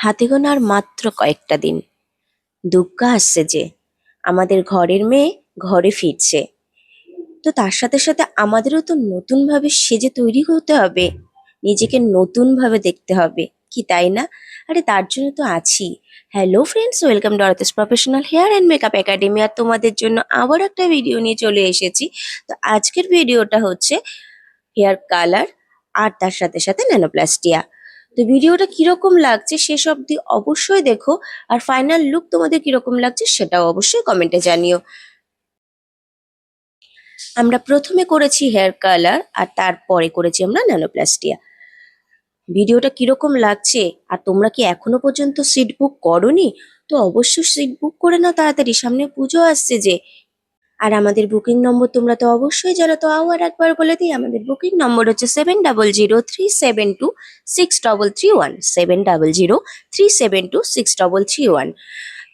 হাতে গোনা আর মাত্র কয়েকটা দিন। দুর্গা আসছে যে, আমাদের ঘরের মেয়ে ঘরে ফিরছে। তো তার সাথে সাথে আমাদেরও তো নতুনভাবে সেজে তৈরি হতে হবে, নিজেকে নতুনভাবে দেখতে হবে, কি তাই না? আরে তার জন্য তো আছি। Hello friends, welcome to Arti's professional hair and makeup academy. আর তোমাদের জন্য আবার একটা ভিডিও নিয়ে চলে এসেছি। তো আজকের ভিডিওটা হচ্ছে হেয়ার কালার আর তার সাথে সাথে ন্যানোপ্লাস্টিয়া। তো ভিডিওটা কিরকম লাগছে শেষ অবধি অবশ্যই দেখো, আর ফাইনাল লুক তোমাদের কিরকম লাগছে সেটাও অবশ্যই কমেন্টে জানিও। আমরা প্রথমে করেছি হেয়ার কালার আর তারপরে করেছি আমরা ন্যানোপ্লাস্টিয়া। ভিডিওটা কিরকম লাগছে, আর তোমরা কি এখনো পর্যন্ত সিট বুক করোনি? তো অবশ্যই সিট বুক করে নাও তাড়াতাড়ি, সামনে পুজো আসছে যে। আর আমাদের বুকিং নম্বর তোমরা তো অবশ্যই জানো, তো আর একবার বলে দিই, আমাদের বুকিং নম্বর হচ্ছে 7003726331, 7003726331।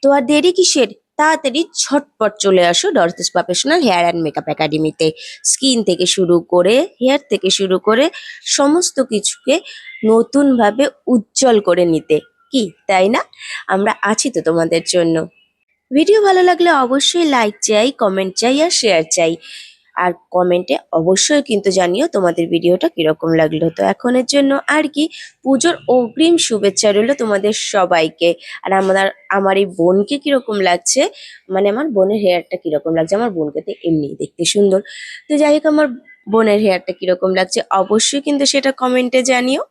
তো আর দেরি কিসের, তাড়াতাড়ি ঝটপট চলে আসো ডরসিস প্রফেশনাল হেয়ার অ্যান্ড মেকআপ একাডেমিতে। স্কিন থেকে শুরু করে হেয়ার থেকে শুরু করে সমস্ত কিছুকে নতুনভাবে উজ্জ্বল করে নিতে, কি তাই না? আমরা আছি তো তোমাদের জন্য। ভিডিও ভালো লাগলে অবশ্যই লাইক চাই, কমেন্ট চাই আর শেয়ার চাই। আর কমেন্টে অবশ্যই কিন্তু জানিও তোমাদের ভিডিওটা কিরকম লাগলো। তো এখনের জন্য আর কি, পুজোর অগ্রিম শুভেচ্ছা রইলো তোমাদের সবাইকে। আর আমার এই বোনকে কিরকম লাগছে, মানে আমার বোনের হেয়ারটা কিরকম লাগছে, আমার বোনকে তো এমনি দেখতে সুন্দর। তো যাই হোক, আমার বোনের হেয়ারটা কিরকম লাগছে অবশ্যই কিন্তু সেটা কমেন্টে জানিও।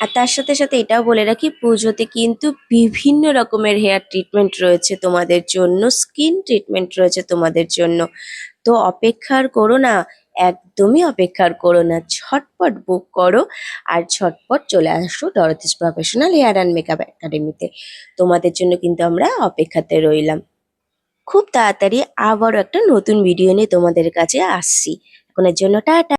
আর তার সাথে সাথে এটাও বলে রাখি, পুজোতে কিন্তু বিভিন্ন রকমের হেয়ার ট্রিটমেন্ট রয়েছে তোমাদের জন্য, স্কিন ট্রিটমেন্ট রয়েছে তোমাদের জন্য। তো অপেক্ষার করো না, একদমই অপেক্ষার করো না, ঝটপট বুক করো আর ঝটপট চলে আসো ডরথিস প্রফেশনাল হেয়ার অ্যান্ড মেকআপ একাডেমিতে। তোমাদের জন্য কিন্তু আমরা অপেক্ষাতে রইলাম। খুব তাড়াতাড়ি আবারও একটা নতুন ভিডিও নিয়ে তোমাদের কাছে আসছি। এখনের জন্য টাটা।